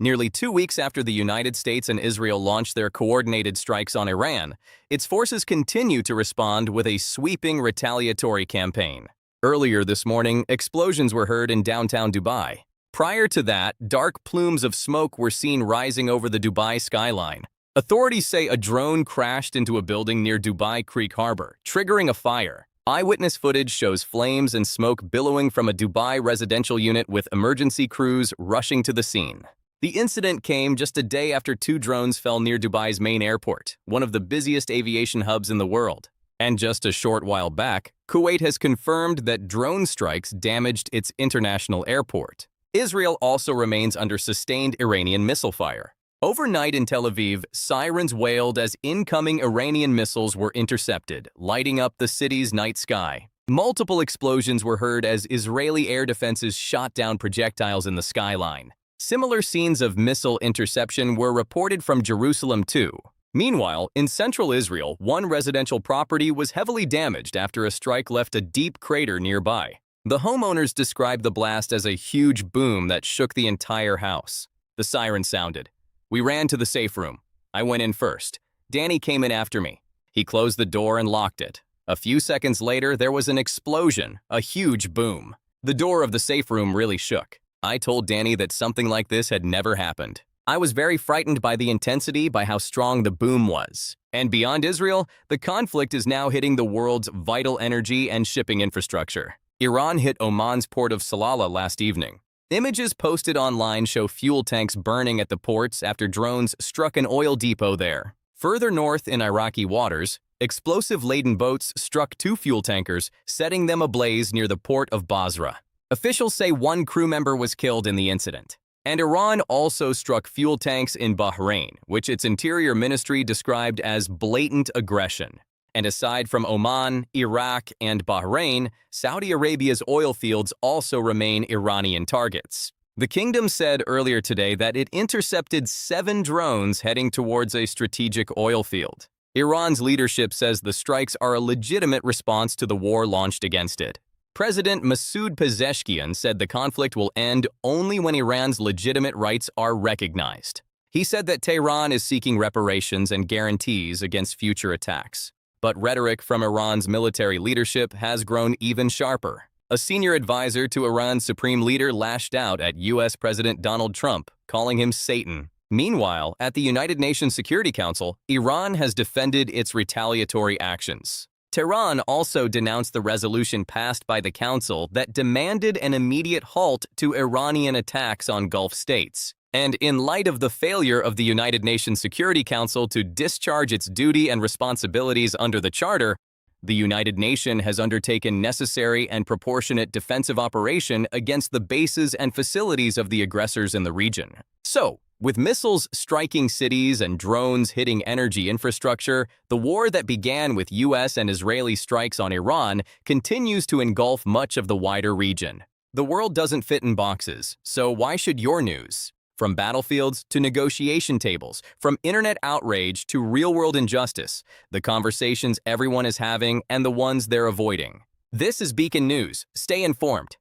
Nearly 2 weeks after the United States and Israel launched their coordinated strikes on Iran, its forces continue to respond with a sweeping retaliatory campaign. Earlier this morning, explosions were heard in downtown Dubai. Prior to that, dark plumes of smoke were seen rising over the Dubai skyline. Authorities say a drone crashed into a building near Dubai Creek Harbor, triggering a fire. Eyewitness footage shows flames and smoke billowing from a Dubai residential unit with emergency crews rushing to the scene. The incident came just a day after 2 drones fell near Dubai's main airport, one of the busiest aviation hubs in the world. And just a short while back, Kuwait has confirmed that drone strikes damaged its international airport. Israel also remains under sustained Iranian missile fire. Overnight in Tel Aviv, sirens wailed as incoming Iranian missiles were intercepted, lighting up the city's night sky. Multiple explosions were heard as Israeli air defenses shot down projectiles in the skyline. Similar scenes of missile interception were reported from Jerusalem too. Meanwhile, in central Israel, one residential property was heavily damaged after a strike left a deep crater nearby. The homeowners described the blast as a huge boom that shook the entire house. The siren sounded. We ran to the safe room. I went in first. Danny came in after me. He closed the door and locked it. A few seconds later, there was an explosion, a huge boom. The door of the safe room really shook. I told Danny that something like this had never happened. I was very frightened by the intensity, by how strong the boom was. And beyond Israel, the conflict is now hitting the world's vital energy and shipping infrastructure. Iran hit Oman's port of Salalah last evening. Images posted online show fuel tanks burning at the ports after drones struck an oil depot there. Further north in Iraqi waters, explosive-laden boats struck 2 fuel tankers, setting them ablaze near the port of Basra. Officials say 1 crew member was killed in the incident. And Iran also struck fuel tanks in Bahrain, which its interior ministry described as blatant aggression. And aside from Oman, Iraq, and Bahrain, Saudi Arabia's oil fields also remain Iranian targets. The kingdom said earlier today that it intercepted 7 drones heading towards a strategic oil field. Iran's leadership says the strikes are a legitimate response to the war launched against it. President Masoud Pezeshkian said the conflict will end only when Iran's legitimate rights are recognized. He said that Tehran is seeking reparations and guarantees against future attacks. But rhetoric from Iran's military leadership has grown even sharper. A senior advisor to Iran's supreme leader lashed out at U.S. President Donald Trump, calling him Satan. Meanwhile, at the United Nations Security Council, Iran has defended its retaliatory actions. Tehran also denounced the resolution passed by the Council that demanded an immediate halt to Iranian attacks on Gulf states. And in light of the failure of the United Nations Security Council to discharge its duty and responsibilities under the Charter, the United Nations has undertaken necessary and proportionate defensive operation against the bases and facilities of the aggressors in the region. So, with missiles striking cities and drones hitting energy infrastructure, the war that began with U.S. and Israeli strikes on Iran continues to engulf much of the wider region. The world doesn't fit in boxes, so why should your news? From battlefields to negotiation tables, from internet outrage to real-world injustice, the conversations everyone is having and the ones they're avoiding. This is Beacon News. Stay informed.